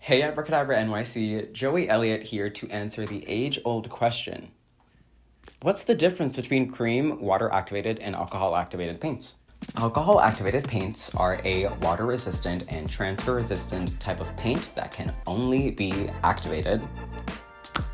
Hey Abracadabra NYC, Joey Elliott here to answer the age-old question. What's the difference between cream, water-activated, and alcohol-activated paints? Alcohol-activated paints are a water-resistant and transfer-resistant type of paint that can only be activated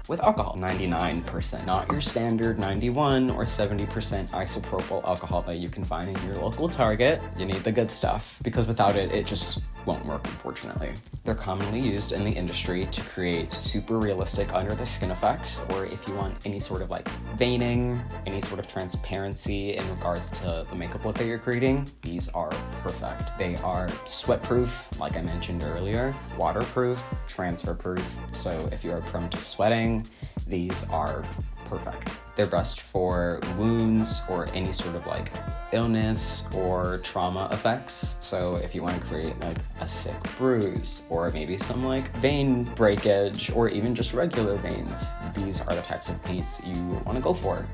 with alcohol. 99%, not your standard 91 or 70% isopropyl alcohol that you can find in your local Target. You need the good stuff, because without it, it just won't work, unfortunately. They're commonly used in the industry to create super realistic under the skin effects, or if you want any sort of like veining, any sort of transparency in regards to the makeup look that you're creating, these are perfect. They are sweat-proof, like I mentioned earlier, waterproof, transfer-proof, so if you are prone to sweating, these are perfect. They're best for wounds or any sort of like illness or trauma effects. So if you want to create like a sick bruise or maybe some like vein breakage or even just regular veins, these are the types of paints you want to go for.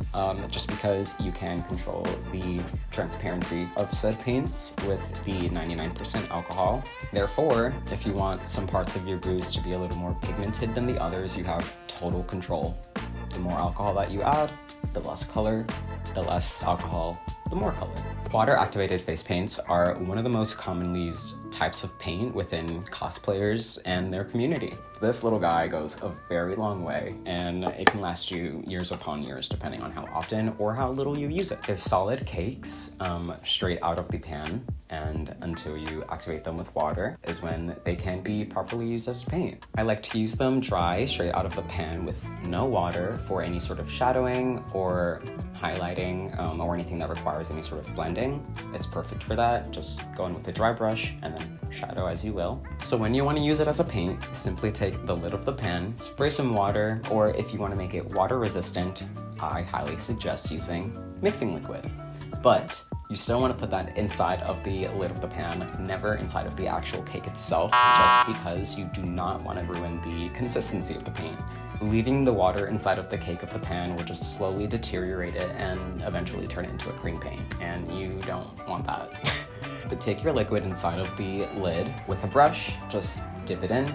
Just because you can control the transparency of said paints with the 99% alcohol. Therefore, if you want some parts of your bruise to be a little more pigmented than the others, you have total control. The more alcohol that you add, the less color, the less alcohol, the more color. Water-activated face paints are one of the most commonly used types of paint within cosplayers and their community. This little guy goes a very long way, and it can last you years upon years depending on how often or how little you use it. They're solid cakes straight out of the pan, and until you activate them with water is when they can be properly used as paint. I like to use them dry, straight out of the pan with no water for any sort of shadowing or highlighting or anything that requires any sort of blending. It's perfect for that. Just go in with a dry brush and then shadow as you will. So when you want to use it as a paint, simply take the lid of the pan, spray some water, or if you want to make it water resistant, I highly suggest using mixing liquid. But you still want to put that inside of the lid of the pan, never inside of the actual cake itself, just because you do not want to ruin the consistency of the paint. Leaving the water inside of the cake of the pan will just slowly deteriorate it and eventually turn it into a cream paint, and you don't want that. But take your liquid inside of the lid with a brush, just dip it in,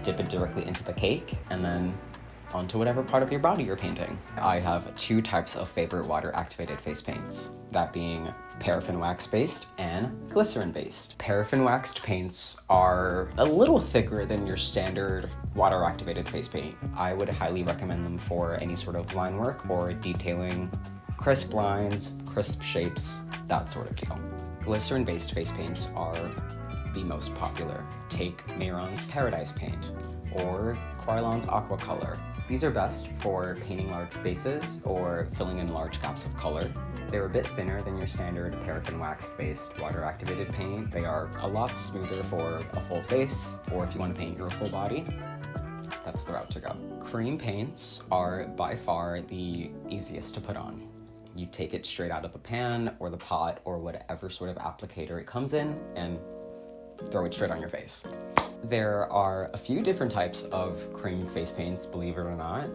dip it directly into the cake, and then onto whatever part of your body you're painting. I have two types of favorite water-activated face paints, that being paraffin wax-based and glycerin-based. Paraffin-waxed paints are a little thicker than your standard water-activated face paint. I would highly recommend them for any sort of line work or detailing, crisp lines, crisp shapes, that sort of deal. Glycerin-based face paints are the most popular. Take Mehron's Paradise Paint or Krylon's Aqua Color. These are best for painting large bases or filling in large gaps of color. They're a bit thinner than your standard paraffin wax-based water-activated paint. They are a lot smoother for a full face, or if you want to paint your full body, that's the route to go. Cream paints are by far the easiest to put on. You take it straight out of the pan or the pot or whatever sort of applicator it comes in and throw it straight on your face. There are a few different types of cream face paints, believe it or not.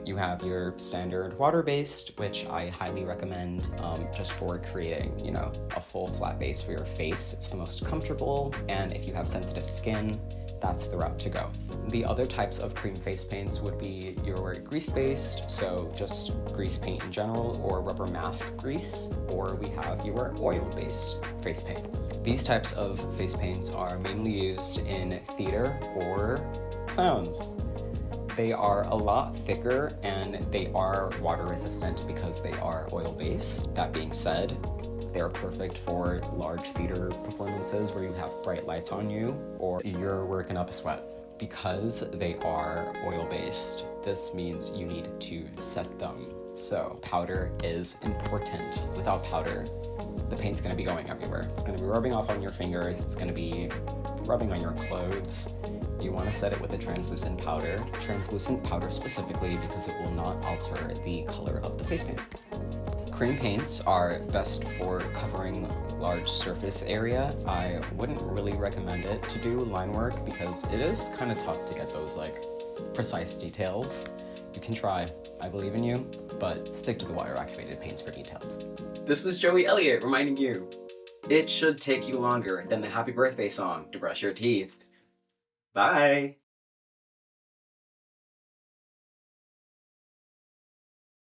You have your standard water-based, which I highly recommend just for creating, you know, a full flat base for your face. It's the most comfortable, and if you have sensitive skin, that's the route to go. The other types of cream face paints would be your grease-based, so just grease paint in general, or rubber mask grease, or we have your oil-based face paints. These types of face paints are mainly used in theater or sounds. They are a lot thicker and they are water resistant because they are oil-based. That being said, they're perfect for large theater performances where you have bright lights on you or you're working up a sweat. Because they are oil-based, this means you need to set them. So powder is important. Without powder, the paint's gonna be going everywhere. It's gonna be rubbing off on your fingers, it's gonna be rubbing on your clothes. You want to set it with a translucent powder specifically because it will not alter the color of the face paint. Cream paints are best for covering large surface area. I wouldn't really recommend it to do line work because it is kind of tough to get those like precise details. You can try, I believe in you, but stick to the water-activated paints for details. This was Joey Elliott reminding you, it should take you longer than the happy birthday song to brush your teeth. Bye!